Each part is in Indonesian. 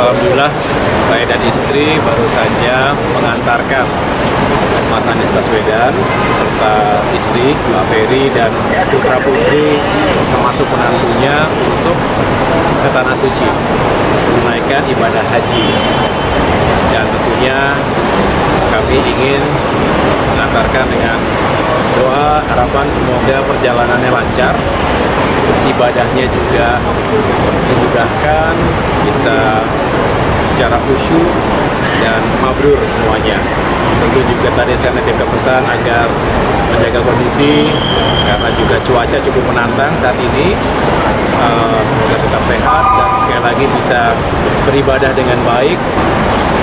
Alhamdulillah, saya dan istri baru saja mengantarkan Mas Anies Baswedan serta istri Mbak Ferry dan putra-putri termasuk menantunya untuk ke Tanah Suci menunaikan ibadah haji. Dan tentunya kami ingin mengantarkan dengan doa harapan semoga perjalanannya lancar, ibadahnya juga dimudahkan, bisa secara khusyuk dan mabrur semuanya. Tentu juga tadi saya nitipkan pesan agar menjaga kondisi karena juga cuaca cukup menantang saat ini. Semoga tetap sehat dan sekali lagi bisa beribadah dengan baik,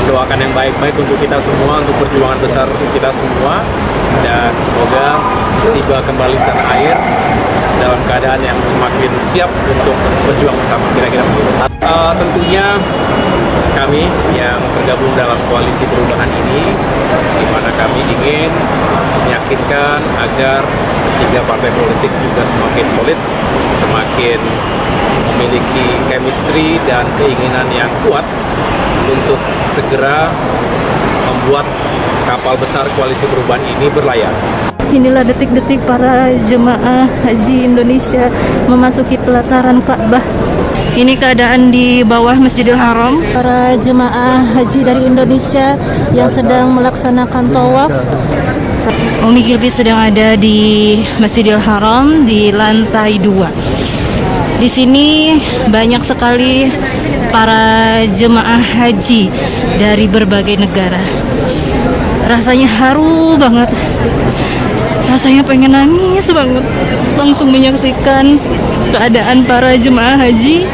mendoakan yang baik-baik untuk kita semua, untuk perjuangan besar untuk kita semua, dan semoga tiba kembali tanah air dalam keadaan yang semakin siap untuk berjuang bersama. Kira-kira begitu. Tentunya kami yang tergabung dalam koalisi perubahan ini, di mana kami ingin meyakinkan agar tiga partai politik juga semakin solid, semakin memiliki chemistry dan keinginan yang kuat untuk segera membuat kapal besar koalisi perubahan ini berlayar. Inilah detik-detik para jemaah haji Indonesia memasuki pelataran Ka'bah. Ini keadaan di bawah Masjidil Haram. Para jemaah haji dari Indonesia yang sedang melaksanakan tawaf. Umi Gilby sedang ada di Masjidil Haram di lantai 2. Di sini banyak sekali para jemaah haji dari berbagai negara. Rasanya haru banget. Rasanya pengen nangis banget langsung menyaksikan keadaan para jemaah haji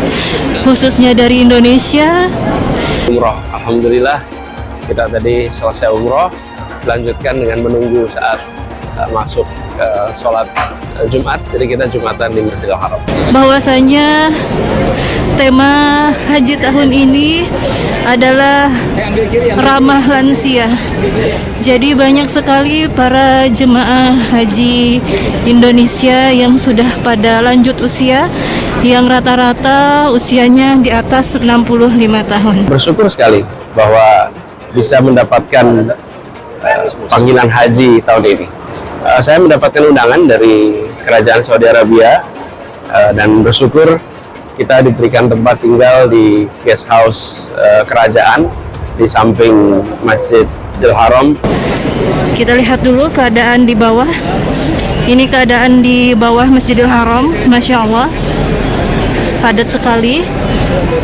khususnya dari Indonesia. Umroh, alhamdulillah kita tadi selesai umroh, lanjutkan dengan menunggu saat masuk ke sholat Jumat. Jadi kita Jumatan di Masjidil Haram. Bahwasanya tema haji tahun ini adalah ramah lansia. Jadi banyak sekali para jemaah haji Indonesia yang sudah pada lanjut usia, yang rata-rata usianya di atas 65 tahun. Bersyukur sekali bahwa bisa mendapatkan panggilan haji tahun ini. Saya mendapatkan undangan dari Kerajaan Saudi Arabia dan bersyukur kita diberikan tempat tinggal di guest house kerajaan di samping Masjidil Haram. Kita lihat dulu keadaan di bawah. Ini keadaan di bawah Masjidil Haram, Masya Allah, padat sekali.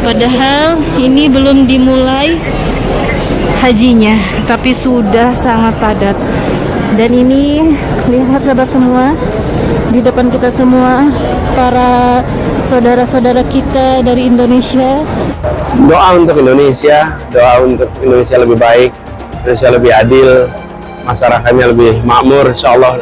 Padahal ini belum dimulai hajinya, tapi sudah sangat padat. Dan ini lihat sahabat semua, di depan kita semua para saudara-saudara kita dari Indonesia. Doa untuk Indonesia, doa untuk Indonesia lebih baik, Indonesia lebih adil, masyarakatnya lebih makmur, insya Allah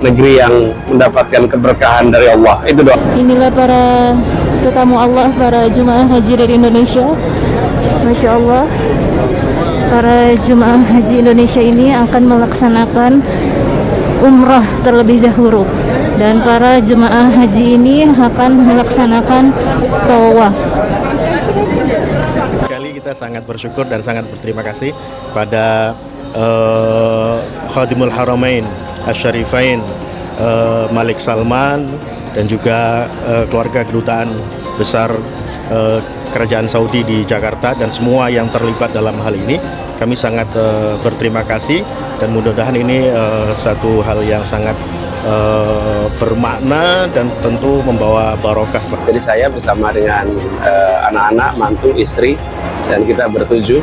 negeri yang mendapatkan keberkahan dari Allah. Itu doa. Inilah para tetamu Allah, para jemaah haji dari Indonesia. Masya Allah, para jemaah haji Indonesia ini akan melaksanakan umrah terlebih dahulu, dan para jemaah haji ini akan melaksanakan tawaf. Kali kita sangat bersyukur dan sangat berterima kasih pada Khadimul Haramain Asy-Syarifain Malik Salman dan juga keluarga kedutaan besar Kerajaan Saudi di Jakarta dan semua yang terlibat dalam hal ini. Kami sangat berterima kasih dan mudah-mudahan ini satu hal yang sangat bermakna dan tentu membawa barokah. Jadi saya bersama dengan anak-anak, mantu, istri, dan kita bertujuh,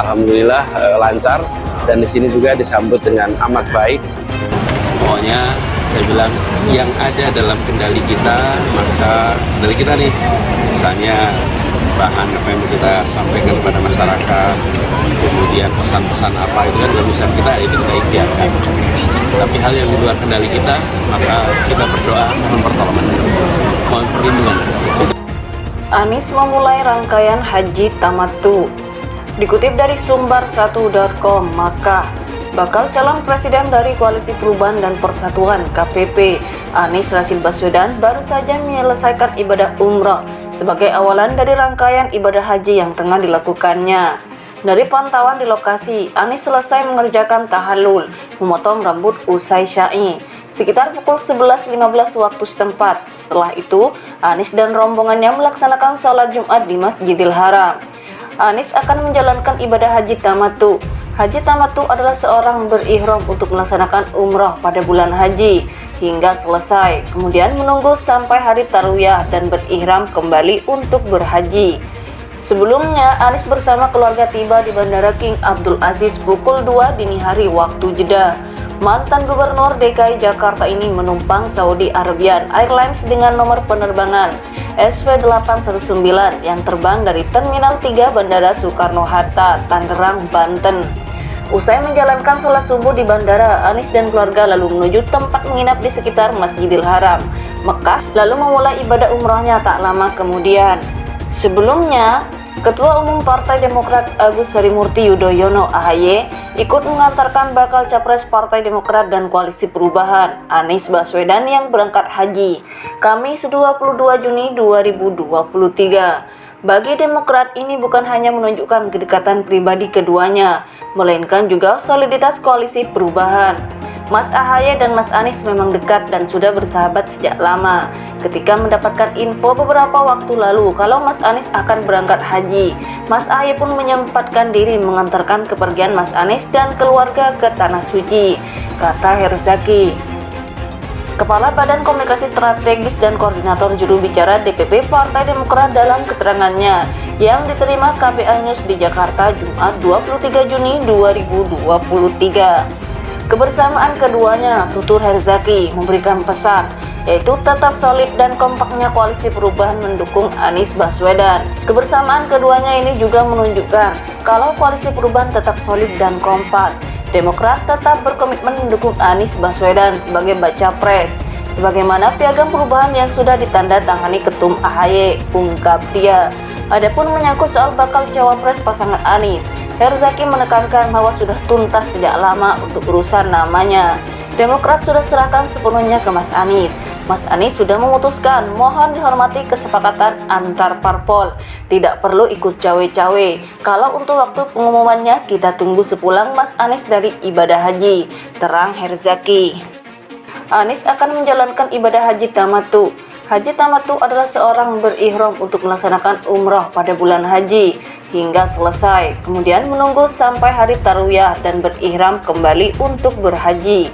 alhamdulillah lancar, dan di sini juga disambut dengan amat baik. Pokoknya saya bilang yang ada dalam kendali kita, maka dari kita nih, misalnya bahan apa yang kita sampaikan kepada masyarakat, kemudian pesan-pesan apa itu kan dalam usaha kita, itu kita ikhtiarkan. Tapi hal yang di luar kendali kita, maka kita berdoa mohon pertolongan, mohon perlindungan. Anies memulai rangkaian haji tamattu. Dikutip dari sumber1.com, maka bakal calon presiden dari Koalisi Perubahan dan Persatuan KPP, Anies Rashid Baswedan, baru saja menyelesaikan ibadah umrah sebagai awalan dari rangkaian ibadah haji yang tengah dilakukannya. Dari pantauan di lokasi, Anies selesai mengerjakan tahallul, memotong rambut usai syai, sekitar pukul 11.15 waktu setempat. Setelah itu, Anies dan rombongannya melaksanakan sholat Jumat di Masjidil Haram. Anies akan menjalankan ibadah haji tamattu. Haji tamattu adalah seorang berihram untuk melaksanakan umroh pada bulan haji hingga selesai, kemudian menunggu sampai hari tarwiyah dan berihram kembali untuk berhaji. Sebelumnya, Anies bersama keluarga tiba di Bandara King Abdul Aziz pukul 2 dini hari waktu Jeddah. Mantan Gubernur DKI Jakarta ini menumpang Saudi Arabian Airlines dengan nomor penerbangan SV819 yang terbang dari Terminal 3 Bandara Soekarno-Hatta, Tangerang, Banten. Usai menjalankan sholat subuh di bandara, Anies dan keluarga lalu menuju tempat menginap di sekitar Masjidil Haram, Mekah, lalu memulai ibadah umrohnya tak lama kemudian. Sebelumnya, Ketua Umum Partai Demokrat Agus Harimurti Yudhoyono (AHY) ikut mengantarkan bakal capres Partai Demokrat dan Koalisi Perubahan, Anies Baswedan yang berangkat haji, Kamis 22 Juni 2023. Bagi Demokrat, ini bukan hanya menunjukkan kedekatan pribadi keduanya, melainkan juga soliditas Koalisi Perubahan. Mas AHY dan Mas Anies memang dekat dan sudah bersahabat sejak lama. Ketika mendapatkan info beberapa waktu lalu kalau Mas Anies akan berangkat haji, Mas AHY pun menyempatkan diri mengantarkan kepergian Mas Anies dan keluarga ke Tanah Suci, kata Herzaki, Kepala Badan Komunikasi Strategis dan Koordinator Juru Bicara DPP Partai Demokrat dalam keterangannya yang diterima KBA News di Jakarta Jumat 23 Juni 2023. Kebersamaan keduanya, tutur Herzaki, memberikan pesan, yaitu tetap solid dan kompaknya Koalisi Perubahan mendukung Anies Baswedan. Kebersamaan keduanya ini juga menunjukkan kalau Koalisi Perubahan tetap solid dan kompak. Demokrat tetap berkomitmen mendukung Anies Baswedan sebagai baca pres, sebagaimana piagam perubahan yang sudah ditandatangani Ketum AHY, ungkap dia. Adapun menyangkut soal bakal cawapres pasangan Anies, Herzaki menekankan bahwa sudah tuntas sejak lama untuk urusan namanya. Demokrat sudah serahkan sepenuhnya ke Mas Anies. Mas Anies sudah memutuskan, mohon dihormati kesepakatan antar parpol. Tidak perlu ikut cawe-cawe. Kalau untuk waktu pengumumannya, kita tunggu sepulang Mas Anies dari ibadah haji, terang Herzaki. Anies akan menjalankan ibadah haji tamattu. Haji tamattu adalah seorang berihram untuk melaksanakan umroh pada bulan haji hingga selesai, kemudian menunggu sampai hari tarwiyah dan berihram kembali untuk berhaji.